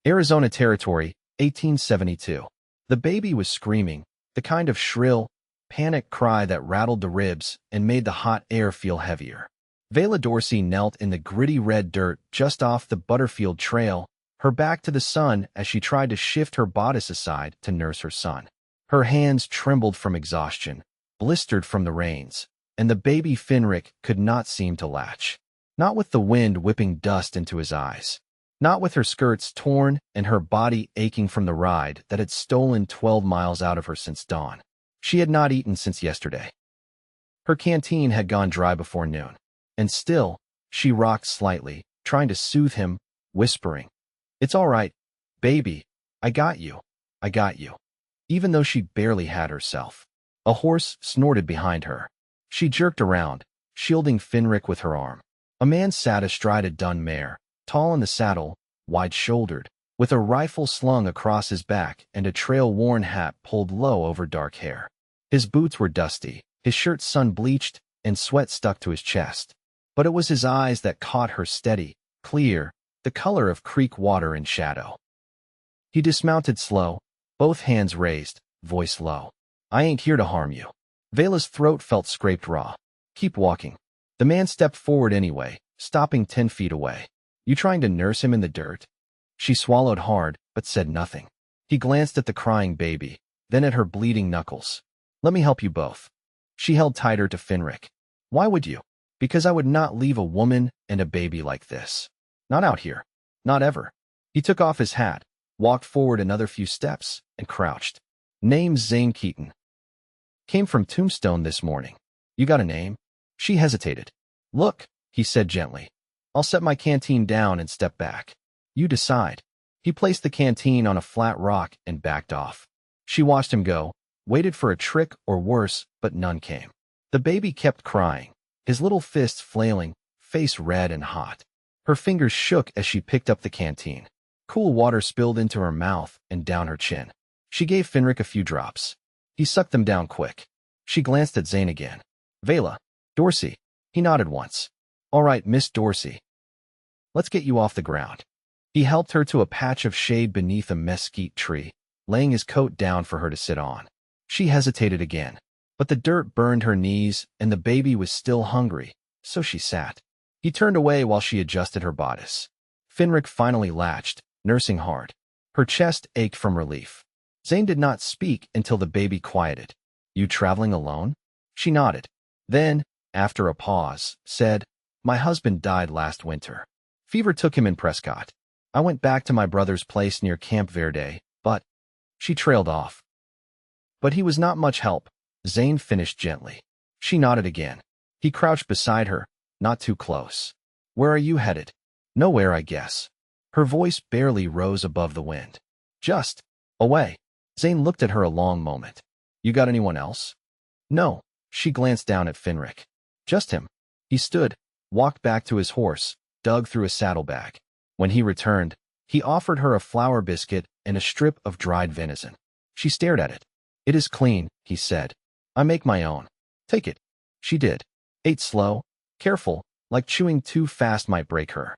Arizona Territory, 1872. The baby was screaming, the kind of shrill, panic cry that rattled the ribs and made the hot air feel heavier. Vayla Dorsey knelt in the gritty red dirt just off the Butterfield Trail, her back to the sun as she tried to shift her bodice aside to nurse her son. Her hands trembled from exhaustion, blistered from the rains, and the baby Finric could not seem to latch. Not with the wind whipping dust into his eyes. Not with her skirts torn and her body aching from the ride that had stolen 12 miles out of her since dawn. She had not eaten since yesterday. Her canteen had gone dry before noon, and still, she rocked slightly, trying to soothe him, whispering, "It's all right, baby. I got you. I got you." Even though she barely had herself. A horse snorted behind her. She jerked around, shielding Finric with her arm. A man sat astride a dun mare, tall in the saddle, wide-shouldered, with a rifle slung across his back and a trail-worn hat pulled low over dark hair. His boots were dusty, his shirt sun-bleached, and sweat stuck to his chest. But it was his eyes that caught her steady, clear, the color of creek water in shadow. He dismounted slow, both hands raised, voice low. "I ain't here to harm you." Vayla's throat felt scraped raw. "Keep walking." The man stepped forward anyway, stopping 10 feet away. "You trying to nurse him in the dirt?" She swallowed hard, but said nothing. He glanced at the crying baby, then at her bleeding knuckles. "Let me help you both." She held tighter to Finric. "Why would you?" "Because I would not leave a woman and a baby like this. Not out here. Not ever." He took off his hat, walked forward another few steps, and crouched. "Name's Zane Keaton. Came from Tombstone this morning. You got a name?" She hesitated. "Look," he said gently. "I'll set my canteen down and step back. You decide." He placed the canteen on a flat rock and backed off. She watched him go, waited for a trick or worse, but none came. The baby kept crying, his little fists flailing, face red and hot. Her fingers shook as she picked up the canteen. Cool water spilled into her mouth and down her chin. She gave Finric a few drops. He sucked them down quick. She glanced at Zane again. "Vayla Dorsey." He nodded once. "All right, Miss Dorsey. Let's get you off the ground." He helped her to a patch of shade beneath a mesquite tree, laying his coat down for her to sit on. She hesitated again, but the dirt burned her knees and the baby was still hungry, so she sat. He turned away while she adjusted her bodice. Finric finally latched, nursing hard. Her chest ached from relief. Zane did not speak until the baby quieted. "You traveling alone?" She nodded. Then, after a pause, said, "My husband died last winter. Fever took him in Prescott. I went back to my brother's place near Camp Verde, but—" She trailed off. "But he was not much help," Zane finished gently. She nodded again. He crouched beside her, not too close. "Where are you headed?" "Nowhere, I guess." Her voice barely rose above the wind. "Just away." Zane looked at her a long moment. "You got anyone else?" "No." She glanced down at Finric. "Just him." He stood, walked back to his horse, dug through a saddlebag. When he returned, he offered her a flour biscuit and a strip of dried venison. She stared at it. "It is clean," he said. "I make my own. Take it." She did. Ate slow, careful, like chewing too fast might break her.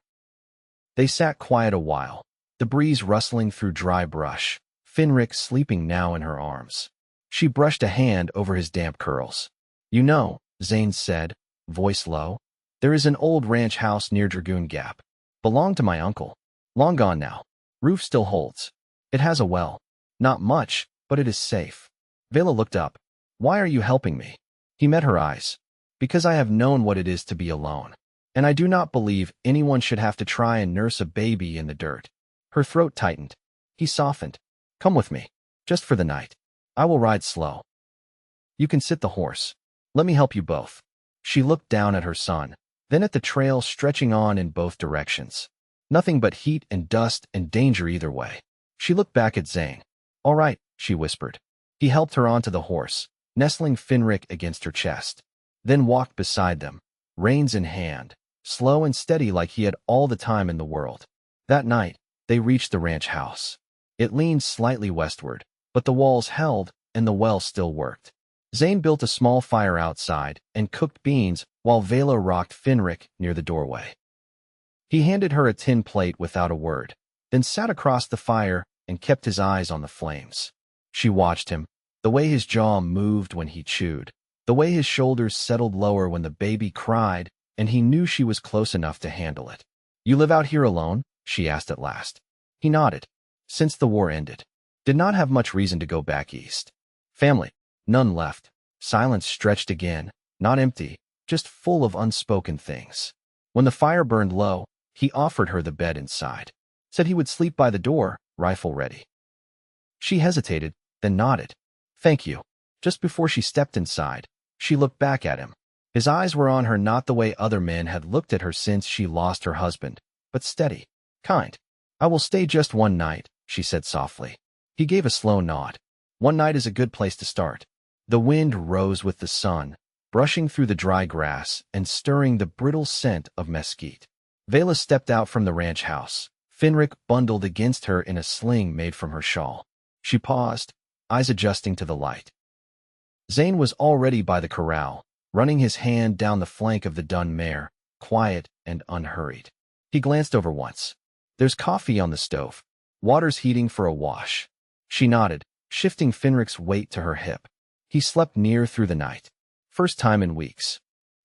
They sat quiet a while, the breeze rustling through dry brush, Finric sleeping now in her arms. She brushed a hand over his damp curls. "You know," Zane said, voice low, "there is an old ranch house near Dragoon Gap. Belonged to my uncle. Long gone now. Roof still holds. It has a well. Not much, but it is safe." Vayla looked up. "Why are you helping me?" He met her eyes. "Because I have known what it is to be alone. And I do not believe anyone should have to try and nurse a baby in the dirt." Her throat tightened. He softened. "Come with me. Just for the night. I will ride slow. You can sit the horse. Let me help you both." She looked down at her son, then at the trail stretching on in both directions. Nothing but heat and dust and danger either way. She looked back at Zane. "All right," she whispered. He helped her onto the horse, nestling Finric against her chest, then walked beside them, reins in hand, slow and steady like he had all the time in the world. That night, they reached the ranch house. It leaned slightly westward, but the walls held and the well still worked. Zane built a small fire outside and cooked beans while Vayla rocked Finric near the doorway. He handed her a tin plate without a word, then sat across the fire and kept his eyes on the flames. She watched him, the way his jaw moved when he chewed, the way his shoulders settled lower when the baby cried, and he knew she was close enough to handle it. "You live out here alone?" she asked at last. He nodded. "Since the war ended. Did not have much reason to go back east. Family. None left." Silence stretched again, not empty, just full of unspoken things. When the fire burned low, he offered her the bed inside. Said he would sleep by the door, rifle ready. She hesitated, then nodded. "Thank you." Just before she stepped inside, she looked back at him. His eyes were on her, not the way other men had looked at her since she lost her husband, but steady, kind. "I will stay just one night," she said softly. He gave a slow nod. "One night is a good place to start." The wind rose with the sun, brushing through the dry grass and stirring the brittle scent of mesquite. Vayla stepped out from the ranch house, Finric bundled against her in a sling made from her shawl. She paused, eyes adjusting to the light. Zane was already by the corral, running his hand down the flank of the dun mare, quiet and unhurried. He glanced over once. "There's coffee on the stove. Water's heating for a wash." She nodded, shifting Finric's weight to her hip. He slept near through the night. First time in weeks.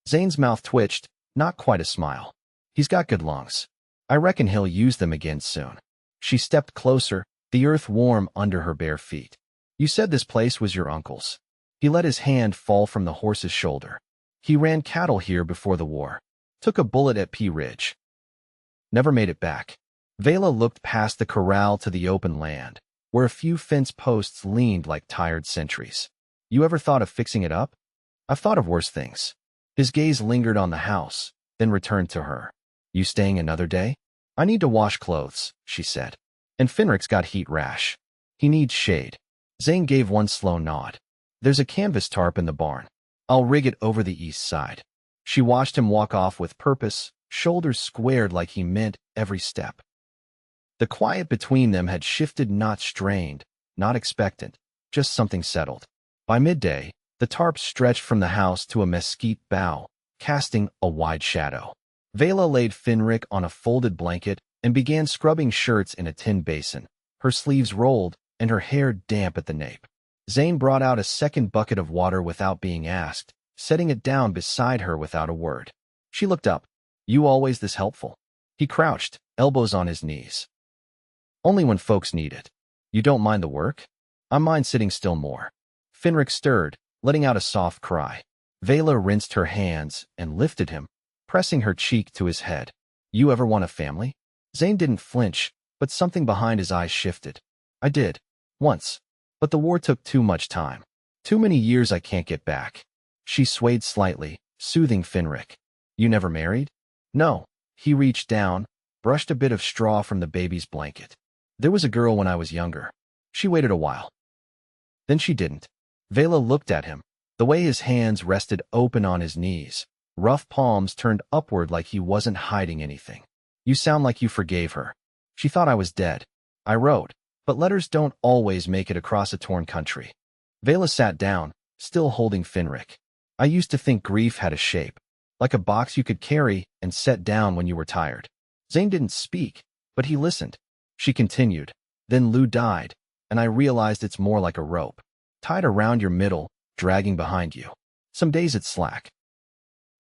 Zane's mouth twitched, not quite a smile. "He's got good lungs. I reckon he'll use them again soon." She stepped closer, the earth warm under her bare feet. "You said this place was your uncle's." He let his hand fall from the horse's shoulder. "He ran cattle here before the war. Took a bullet at Pea Ridge. Never made it back." Vayla looked past the corral to the open land, where a few fence posts leaned like tired sentries. "You ever thought of fixing it up?" "I've thought of worse things." His gaze lingered on the house, then returned to her. "You staying another day?" "I need to wash clothes," she said. "And Finric's got heat rash. He needs shade." Zane gave one slow nod. "There's a canvas tarp in the barn. I'll rig it over the east side." She watched him walk off with purpose, shoulders squared like he meant every step. The quiet between them had shifted, not strained, not expectant, just something settled. By midday, the tarp stretched from the house to a mesquite bough, casting a wide shadow. Vayla laid Finric on a folded blanket and began scrubbing shirts in a tin basin, her sleeves rolled and her hair damp at the nape. Zane brought out a second bucket of water without being asked, setting it down beside her without a word. She looked up. "You always this helpful?" He crouched, elbows on his knees. "Only when folks need it." "You don't mind the work?" "I mind sitting still more." Finric stirred, letting out a soft cry. Vayla rinsed her hands and lifted him, pressing her cheek to his head. "You ever want a family?" Zane didn't flinch, but something behind his eyes shifted. "I did. Once. But the war took too much time. Too many years I can't get back." She swayed slightly, soothing Finric. "You never married?" "No." He reached down, brushed a bit of straw from the baby's blanket. "There was a girl when I was younger. She waited a while. Then she didn't." Vayla looked at him, the way his hands rested open on his knees, rough palms turned upward like he wasn't hiding anything. "You sound like you forgave her." "She thought I was dead. I wrote, but letters don't always make it across a torn country." Vayla sat down, still holding Finric. "I used to think grief had a shape, like a box you could carry and set down when you were tired." Zane didn't speak, but he listened. She continued. "Then Lou died, and I realized it's more like a rope, tied around your middle, dragging behind you. Some days it's slack.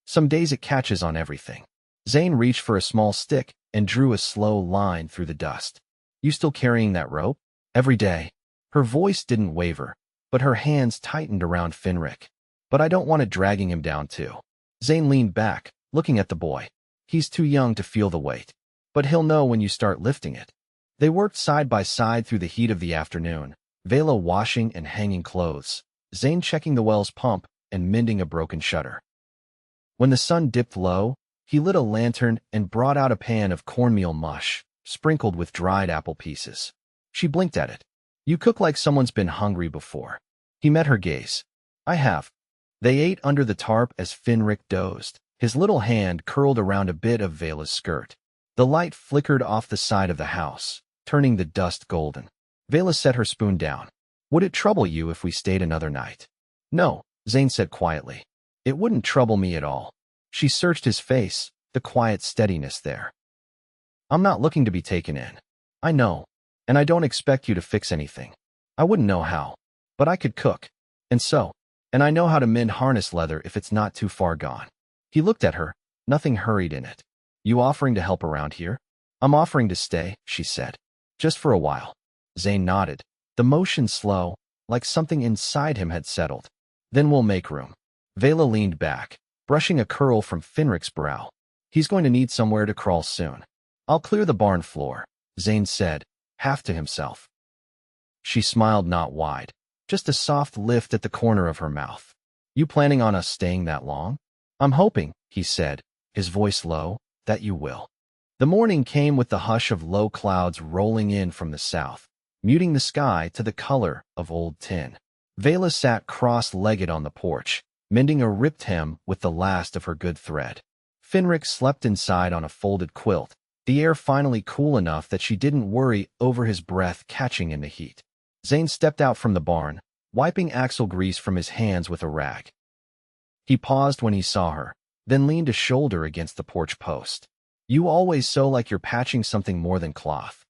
Some days it catches on everything." Zane reached for a small stick and drew a slow line through the dust. "You still carrying that rope?" "Every day." Her voice didn't waver, but her hands tightened around Finric. "But I don't want it dragging him down too." Zane leaned back, looking at the boy. "He's too young to feel the weight. But he'll know when you start lifting it." They worked side by side through the heat of the afternoon, Vayla washing and hanging clothes, Zane checking the well's pump and mending a broken shutter. When the sun dipped low, he lit a lantern and brought out a pan of cornmeal mush, sprinkled with dried apple pieces. She blinked at it. "You cook like someone's been hungry before." He met her gaze. "I have." They ate under the tarp as Finric dozed, his little hand curled around a bit of Vayla's skirt. The light flickered off the side of the house, turning the dust golden. Vayla set her spoon down. "Would it trouble you if we stayed another night?" "No," Zane said quietly. "It wouldn't trouble me at all." She searched his face, the quiet steadiness there. "I'm not looking to be taken in." I know. And I don't expect you to fix anything. I wouldn't know how. But I could cook. And I know how to mend harness leather if it's not too far gone. He looked at her, nothing hurried in it. You offering to help around here? I'm offering to stay, she said. Just for a while. Zane nodded, the motion slow, like something inside him had settled. Then we'll make room. Vayla leaned back, brushing a curl from Finric's brow. He's going to need somewhere to crawl soon. I'll clear the barn floor, Zane said, half to himself. She smiled not wide, just a soft lift at the corner of her mouth. You planning on us staying that long? I'm hoping, he said, his voice low, that you will. The morning came with the hush of low clouds rolling in from the south, muting the sky to the color of old tin. Vayla sat cross-legged on the porch, mending a ripped hem with the last of her good thread. Finric slept inside on a folded quilt, the air finally cool enough that she didn't worry over his breath catching in the heat. Zane stepped out from the barn, wiping axle grease from his hands with a rag. He paused when he saw her, then leaned a shoulder against the porch post. You always sew like you're patching something more than cloth.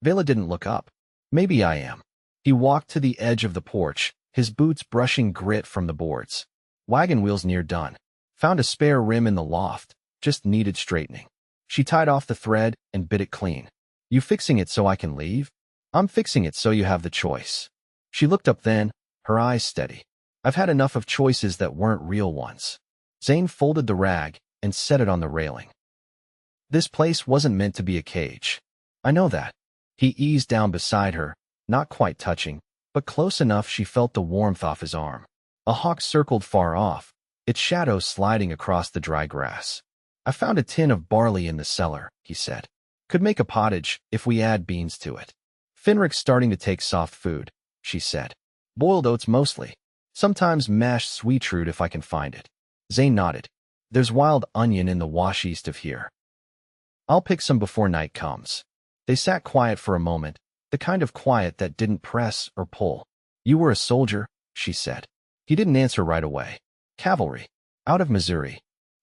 Vayla didn't look up. Maybe I am. He walked to the edge of the porch, his boots brushing grit from the boards. Wagon wheels near done. Found a spare rim in the loft, just needed straightening. She tied off the thread and bit it clean. You fixing it so I can leave? I'm fixing it so you have the choice. She looked up then, her eyes steady. I've had enough of choices that weren't real ones. Zane folded the rag and set it on the railing. This place wasn't meant to be a cage. I know that. He eased down beside her, not quite touching, but close enough she felt the warmth off his arm. A hawk circled far off, its shadow sliding across the dry grass. I found a tin of barley in the cellar, he said. Could make a pottage if we add beans to it. Finric's starting to take soft food, she said. Boiled oats mostly. Sometimes mashed sweet root if I can find it. Zane nodded. There's wild onion in the wash east of here. I'll pick some before night comes. They sat quiet for a moment, the kind of quiet that didn't press or pull. You were a soldier, she said. He didn't answer right away. Cavalry. Out of Missouri.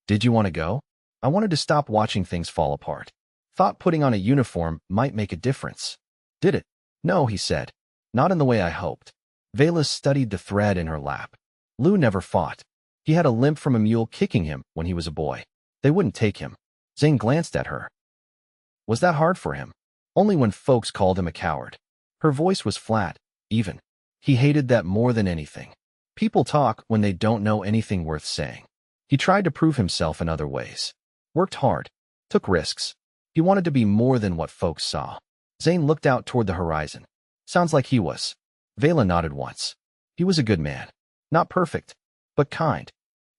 Did you want to go? I wanted to stop watching things fall apart. Thought putting on a uniform might make a difference. Did it? No, he said. Not in the way I hoped. Vayla studied the thread in her lap. Lou never fought. He had a limp from a mule kicking him when he was a boy. They wouldn't take him. Zane glanced at her. Was that hard for him? Only when folks called him a coward. Her voice was flat, even. He hated that more than anything. People talk when they don't know anything worth saying. He tried to prove himself in other ways. Worked hard. Took risks. He wanted to be more than what folks saw. Zane looked out toward the horizon. Sounds like he was. Vayla nodded once. He was a good man. Not perfect, but kind.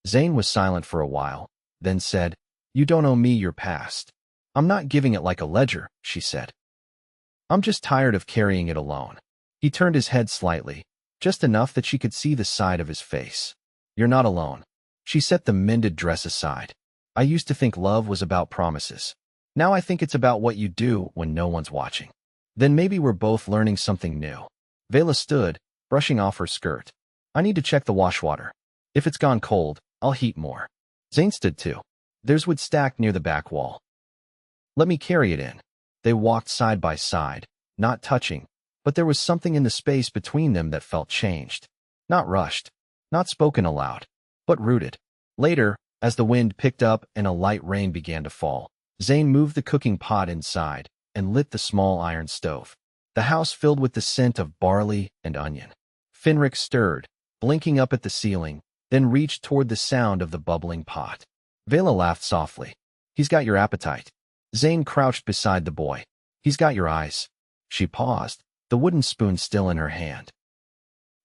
Zane was silent for a while, then said, You don't owe me your past. I'm not giving it like a ledger, she said. I'm just tired of carrying it alone. He turned his head slightly, just enough that she could see the side of his face. You're not alone. She set the mended dress aside. I used to think love was about promises. Now I think it's about what you do when no one's watching. Then maybe we're both learning something new. Vayla stood, brushing off her skirt. I need to check the wash water. If it's gone cold, I'll heat more. Zane stood too. Theirs would stack near the back wall. Let me carry it in. They walked side by side, not touching, but there was something in the space between them that felt changed. Not rushed, not spoken aloud, but rooted. Later, as the wind picked up and a light rain began to fall, Zane moved the cooking pot inside and lit the small iron stove. The house filled with the scent of barley and onion. Finric stirred, blinking up at the ceiling, then reached toward the sound of the bubbling pot. Vayla laughed softly. He's got your appetite. Zane crouched beside the boy. He's got your eyes. She paused, the wooden spoon still in her hand.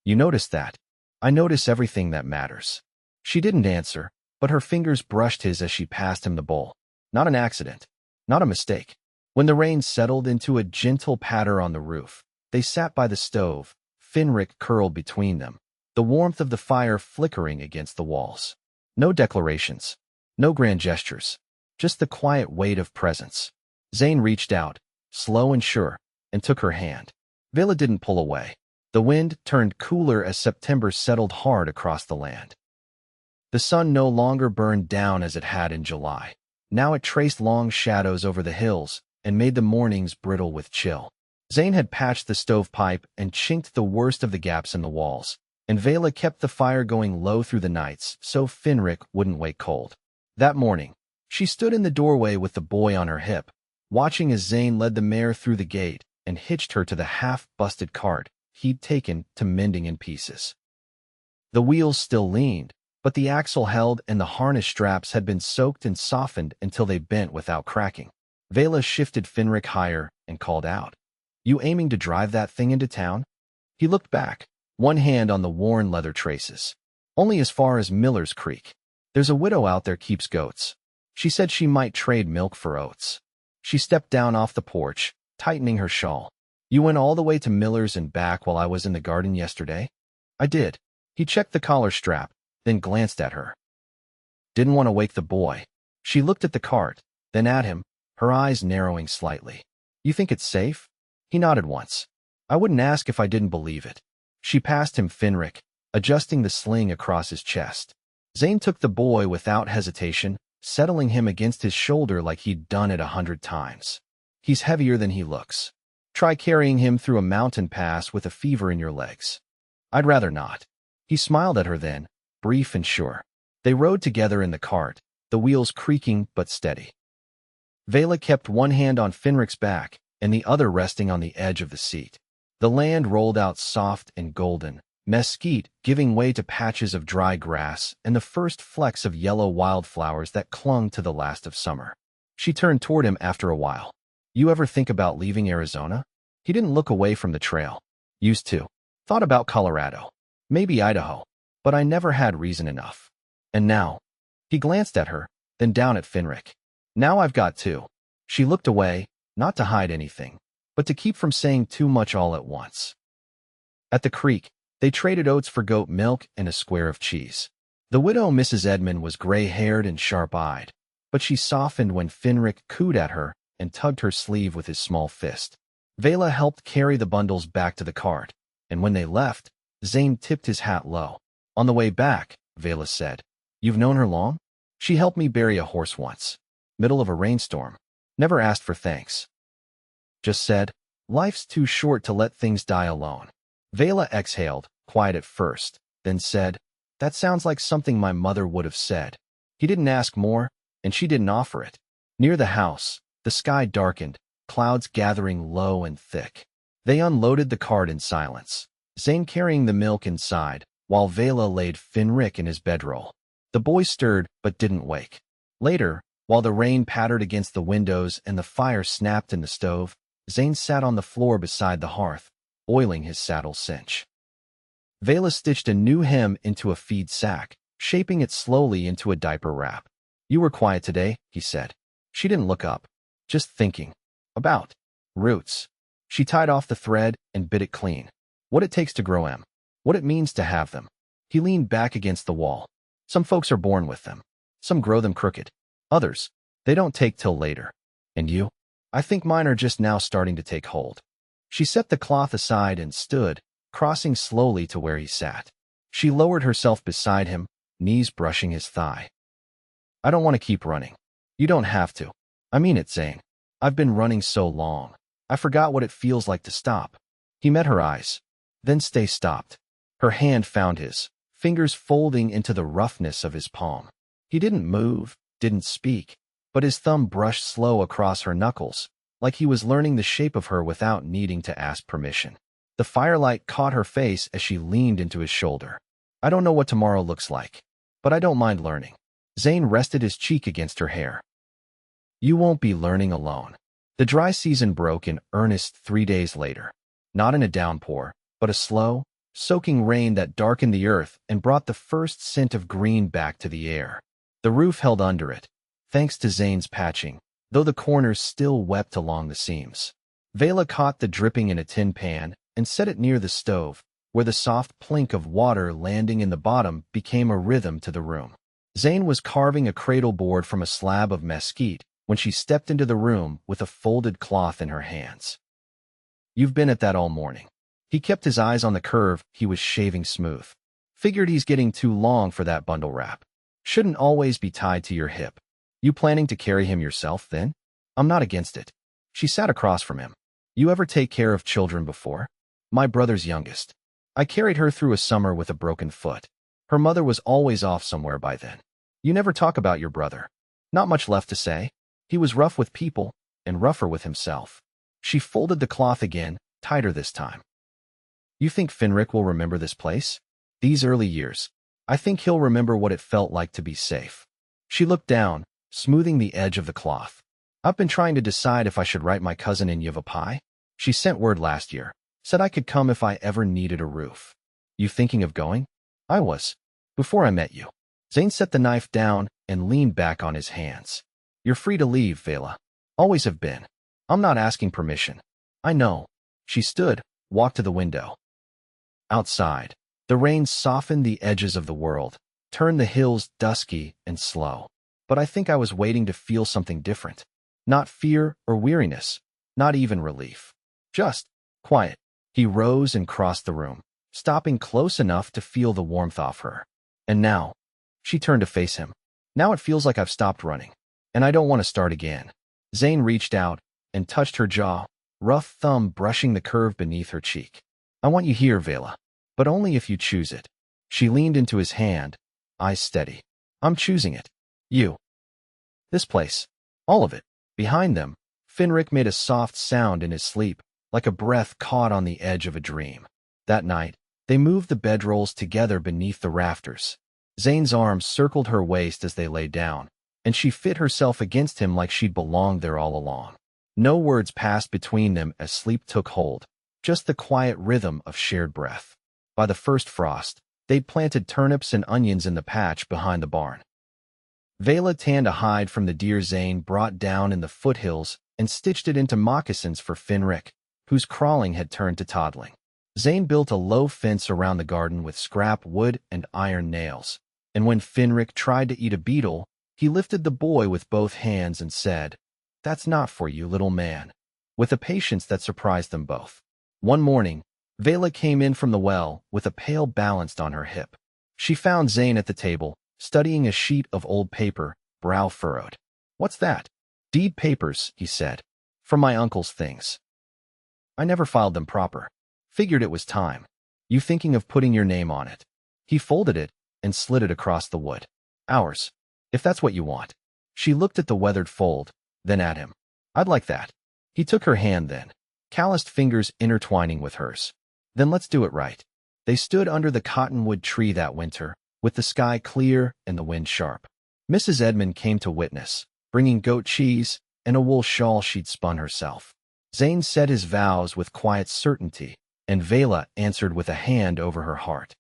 You noticed that? I notice everything that matters. She didn't answer, but her fingers brushed his as she passed him the bowl. Not an accident. Not a mistake. When the rain settled into a gentle patter on the roof, they sat by the stove, Finric curled between them, the warmth of the fire flickering against the walls. No declarations. No grand gestures. Just the quiet weight of presence. Zane reached out, slow and sure, and took her hand. Vayla didn't pull away. The wind turned cooler as September settled hard across the land. The sun no longer burned down as it had in July. Now it traced long shadows over the hills and made the mornings brittle with chill. Zane had patched the stovepipe and chinked the worst of the gaps in the walls, and Vayla kept the fire going low through the nights so Finric wouldn't wake cold. That morning, she stood in the doorway with the boy on her hip, watching as Zane led the mare through the gate and hitched her to the half-busted cart he'd taken to mending in pieces. The wheels still leaned, but the axle held and the harness straps had been soaked and softened until they bent without cracking. Vayla shifted Finric higher and called out, "You aiming to drive that thing into town?" He looked back, one hand on the worn leather traces. "Only as far as Miller's Creek. There's a widow out there keeps goats. She said she might trade milk for oats." She stepped down off the porch, tightening her shawl. "You went all the way to Miller's and back while I was in the garden yesterday?" "I did." He checked the collar strap, then glanced at her. Didn't want to wake the boy. She looked at the cart, then at him, her eyes narrowing slightly. "You think it's safe?" He nodded once. "I wouldn't ask if I didn't believe it." She passed him Finric, adjusting the sling across his chest. Zane took the boy without hesitation, settling him against his shoulder like he'd done it 100 times. "He's heavier than he looks. Try carrying him through a mountain pass with a fever in your legs." "I'd rather not." He smiled at her then, brief and sure. They rode together in the cart, the wheels creaking but steady. Vayla kept one hand on Finric's back and the other resting on the edge of the seat. The land rolled out soft and golden, mesquite giving way to patches of dry grass and the first flecks of yellow wildflowers that clung to the last of summer. She turned toward him after a while. "You ever think about leaving Arizona?" He didn't look away from the trail. "Used to. Thought about Colorado. Maybe Idaho. But I never had reason enough. And now?" He glanced at her, then down at Finric. "Now I've got to." She looked away, not to hide anything, but to keep from saying too much all at once. At the creek, they traded oats for goat milk and a square of cheese. The widow Mrs. Edmund was gray-haired and sharp-eyed, but she softened when Finric cooed at her and tugged her sleeve with his small fist. Vayla helped carry the bundles back to the cart, and when they left, Zane tipped his hat low. "On the way back," Vayla said. "You've known her long?" "She helped me bury a horse once. Middle of a rainstorm. Never asked for thanks. Just said, life's too short to let things die alone." Vayla exhaled, quiet at first, then said, "That sounds like something my mother would have said." He didn't ask more, and she didn't offer it. Near the house, the sky darkened, clouds gathering low and thick. They unloaded the cart in silence, Zane carrying the milk inside, while Vayla laid Finric in his bedroll. The boy stirred but didn't wake. Later, while the rain pattered against the windows and the fire snapped in the stove, Zane sat on the floor beside the hearth, oiling his saddle cinch. Vayla stitched a new hem into a feed sack, shaping it slowly into a diaper wrap. "You were quiet today," he said. She didn't look up. "Just thinking. About roots." She tied off the thread and bit it clean. What it takes to grow 'em. What it means to have them. He leaned back against the wall. "Some folks are born with them. Some grow them crooked. Others, they don't take till later. And you? I think mine are just now starting to take hold." She set the cloth aside and stood, crossing slowly to where he sat. She lowered herself beside him, knees brushing his thigh. "I don't want to keep running." "You don't have to. I mean it, Zane. I've been running so long. I forgot what it feels like to stop." He met her eyes, then stay stopped. Her hand found his, fingers folding into the roughness of his palm. He didn't move, didn't speak, but his thumb brushed slow across her knuckles, like he was learning the shape of her without needing to ask permission. The firelight caught her face as she leaned into his shoulder. "I don't know what tomorrow looks like, but I don't mind learning." Zane rested his cheek against her hair. "You won't be learning alone." The dry season broke in earnest 3 days later. Not in a downpour, but a slow, soaking rain that darkened the earth and brought the first scent of green back to the air. The roof held under it, thanks to Zane's patching, though the corners still wept along the seams. Vayla caught the dripping in a tin pan and set it near the stove, where the soft plink of water landing in the bottom became a rhythm to the room. Zane was carving a cradle board from a slab of mesquite when she stepped into the room with a folded cloth in her hands. "You've been at that all morning." He kept his eyes on the curve he was shaving smooth. "Figured he's getting too long for that bundle wrap. Shouldn't always be tied to your hip. You planning to carry him yourself, then?" "I'm not against it." She sat across from him. You ever take care of children before? My brother's youngest. I carried her through a summer with a broken foot. Her mother was always off somewhere by then. You never talk about your brother. Not much left to say. He was rough with people and rougher with himself. She folded the cloth again, tighter this time. You think Finric will remember this place? These early years. I think he'll remember what it felt like to be safe. She looked down, smoothing the edge of the cloth. I've been trying to decide if I should write my cousin in Yavapai. She sent word last year. Said I could come if I ever needed a roof. You thinking of going? I was. Before I met you. Zane set the knife down and leaned back on his hands. You're free to leave, Vayla. Always have been. I'm not asking permission. I know. She stood, walked to the window. Outside, the rain softened the edges of the world, turned the hills dusky and slow. But I think I was waiting to feel something different. Not fear or weariness, not even relief. Just quiet. He rose and crossed the room, stopping close enough to feel the warmth off her. And now, she turned to face him. Now it feels like I've stopped running, and I don't want to start again. Zane reached out and touched her jaw, rough thumb brushing the curve beneath her cheek. I want you here, Vayla, but only if you choose it. She leaned into his hand, eyes steady. I'm choosing it. You. This place. All of it. Behind them, Finric made a soft sound in his sleep, like a breath caught on the edge of a dream. That night, they moved the bedrolls together beneath the rafters. Zane's arms circled her waist as they lay down, and she fit herself against him like she'd belonged there all along. No words passed between them as sleep took hold, just the quiet rhythm of shared breath. By the first frost, they'd planted turnips and onions in the patch behind the barn. Vayla tanned a hide from the deer Zane brought down in the foothills and stitched it into moccasins for Finric, whose crawling had turned to toddling. Zane built a low fence around the garden with scrap wood and iron nails, and when Finric tried to eat a beetle, he lifted the boy with both hands and said, "That's not for you, little man," with a patience that surprised them both. One morning, Vayla came in from the well with a pail balanced on her hip. She found Zane at the table, studying a sheet of old paper, brow furrowed. "What's that?" "Deed papers," he said. "For my uncle's things. I never filed them proper. Figured it was time. You thinking of putting your name on it?" He folded it and slid it across the wood. "Ours, if that's what you want." She looked at the weathered fold, then at him. "I'd like that." He took her hand then, calloused fingers intertwining with hers. "Then let's do it right." They stood under the cottonwood tree that winter, with the sky clear and the wind sharp. Mrs. Edmund came to witness, bringing goat cheese and a wool shawl she'd spun herself. Zane said his vows with quiet certainty, and Vayla answered with a hand over her heart.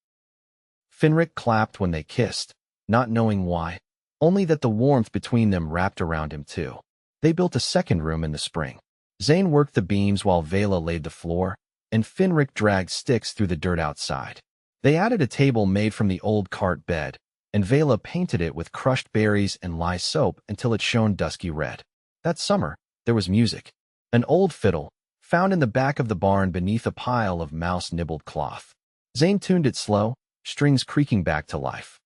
Finric clapped when they kissed, not knowing why, only that the warmth between them wrapped around him too. They built a second room in the spring. Zane worked the beams while Vayla laid the floor, and Finric dragged sticks through the dirt outside. They added a table made from the old cart bed, and Vayla painted it with crushed berries and lye soap until it shone dusky red. That summer, there was music. An old fiddle, found in the back of the barn beneath a pile of mouse-nibbled cloth. Zane tuned it slow, strings creaking back to life.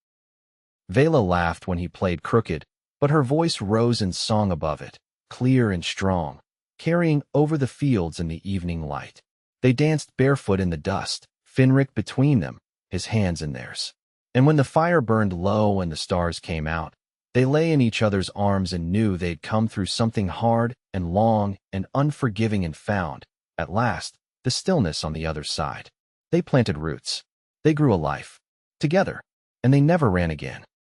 Vayla laughed when he played crooked, but her voice rose in song above it, clear and strong, carrying over the fields in the evening light. They danced barefoot in the dust, Finric between them, his hands in theirs. And when the fire burned low and the stars came out, they lay in each other's arms and knew they'd come through something hard and long and unforgiving and found, at last, the stillness on the other side. They planted roots. They grew a life. Together. And they never ran again.